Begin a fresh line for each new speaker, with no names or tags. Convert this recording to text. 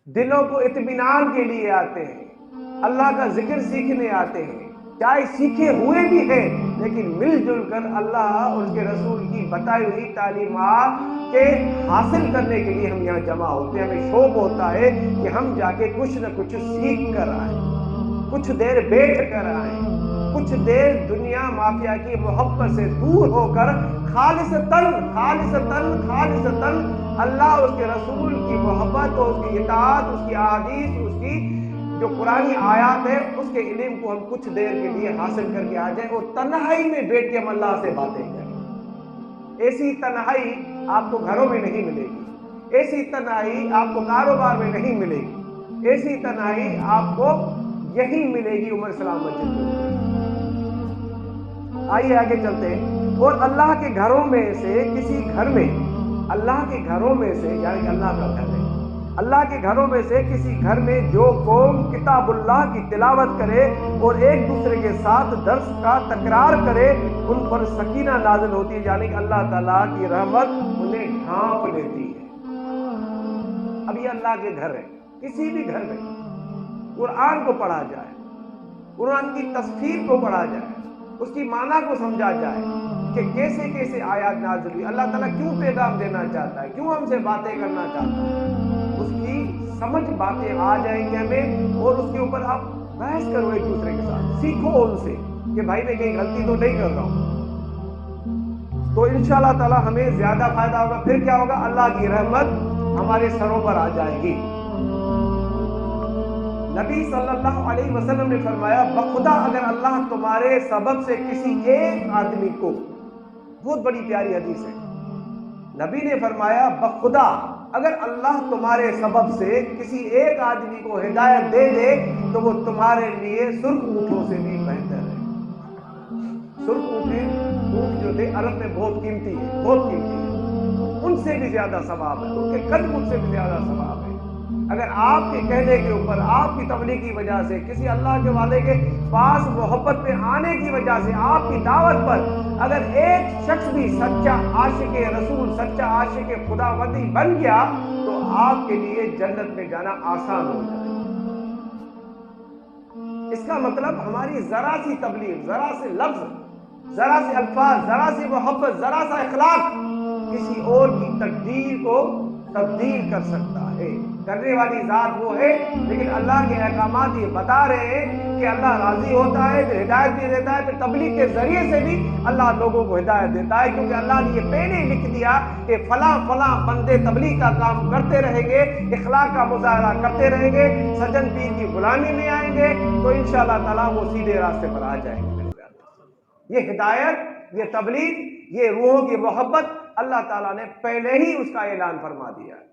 दिलों को इत्मीनान के लिए आते हैं, अल्लाह का जिक्र सीखने आते हैं, चाहे सीखे हुए भी हैं लेकिन मिलजुल कर अल्लाह और उसके रसूल की बताई हुई तालीमात के हासिल करने के लिए हम यहाँ जमा होते हैं। हमें शौक होता है कि हम जाके कुछ न कुछ सीख कर आए, कुछ देर बैठ कर आए, कुछ देर दुनिया माफिया की मोहब्बत से दूर होकर खालिसतन अल्लाह उसके रसूल की मोहब्बत और उसकी इताअत, उसकी अहादीस, उसकी जो पुरानी आयात है उसके इल्म को हम कुछ देर के लिए हासिल करके आ जाए और तन्हाई में बैठ के हम अल्लाह से बातें करें। ऐसी तन्हाई आपको घरों में नहीं मिलेगी, ऐसी तन्हाई आपको कारोबार में नहीं मिलेगी, ऐसी तन्हाई आपको यही मिलेगी उमर सलाम मस्जिद में। आइए आगे चलते हैं। और अल्लाह के घरों में से किसी घर में, अल्लाह के घरों में से यानी कि अल्लाह का घर है, अल्लाह के घरों में से किसी घर में जो कौम किताबुल्लाह की तिलावत करे और एक दूसरे के साथ दर्स का तकरार करे उन पर सकीना नाज़िल होती है, यानी कि अल्लाह ताला की रहमत उन्हें ढांप लेती है। अब ये अल्लाह के घर है, किसी भी घर में कुरान को पढ़ा जाए, कुरान की तफसीर को पढ़ा जाए, उसकी माना को समझा जाए कि कैसे कैसे आयात नाज़िल हुई, अल्लाह ताला क्यों पैगाम देना चाहता है, क्यों हमसे बातें करना चाहता है, उसकी समझ बातें आ जाएंगे हमें और उसके ऊपर आप बहस करो एक दूसरे के साथ, सीखो उनसे कि भाई मैं कहीं गलती तो नहीं कर रहा हूं, तो इंशाअल्लाह ताला हमें ज्यादा फायदा होगा। फिर क्या होगा, अल्लाह की रहमत हमारे सरों पर आ जाएगी। नबी सल्लल्लाहु अलैहि वसल्लम ने फरमाया, बखुदा अगर अल्लाह तुम्हारे सबब से किसी एक आदमी को, बहुत बड़ी प्यारी हदीस है, नबी ने फरमाया बखुदा अगर अल्लाह तुम्हारे सबब से किसी एक आदमी को हिदायत दे दे तो वो तुम्हारे लिए सुर्ख ऊँटों से भी बेहतर है। सुर्ख ऊँट जो थे अरब में बहुत कीमती है, बहुत कीमती है, उनसे भी ज्यादा सवाब है, उनके कदम उनसे भी ज्यादा सवाब है। अगर आपके कहने के ऊपर, आपकी तबलीग की वजह से, किसी अल्लाह के वाले के पास मोहब्बत पे आने की वजह से, आपकी दावत पर अगर एक शख्स भी सच्चा आशिक रसूल, सच्चा आशिक खुदावंदी बन गया तो आपके लिए जन्नत में जाना आसान हो जाए। इसका मतलब हमारी जरा सी तबलीग, जरा से लफ्ज, जरा से अल्फाज, जरा सी मोहब्बत, जरा सा इखलाक किसी और की तकदीर को तब्दील कर सकता है। करने वाली जात वो है, लेकिन अल्लाह के अहकामात ये बता रहे हैं कि अल्लाह राजी होता है, फिर हिदायत भी देता है, फिर तबलीग के जरिए से भी अल्लाह लोगों को हिदायत देता है, क्योंकि अल्लाह ने ये पहले ही लिख दिया कि फला फला बंदे तबलीग का काम करते रहेंगे, इखलाक का मुजाहरा करते रहेंगे, सज्जन पीर की गुलामी में आएंगे तो इंशाअल्लाह ताला वो सीधे रास्ते पर आ जाएंगे। ये हिदायत, ये तबलीग, ये रूहों की मोहब्बत अल्लाह ताला ने पहले ही उसका ऐलान फरमा दिया है।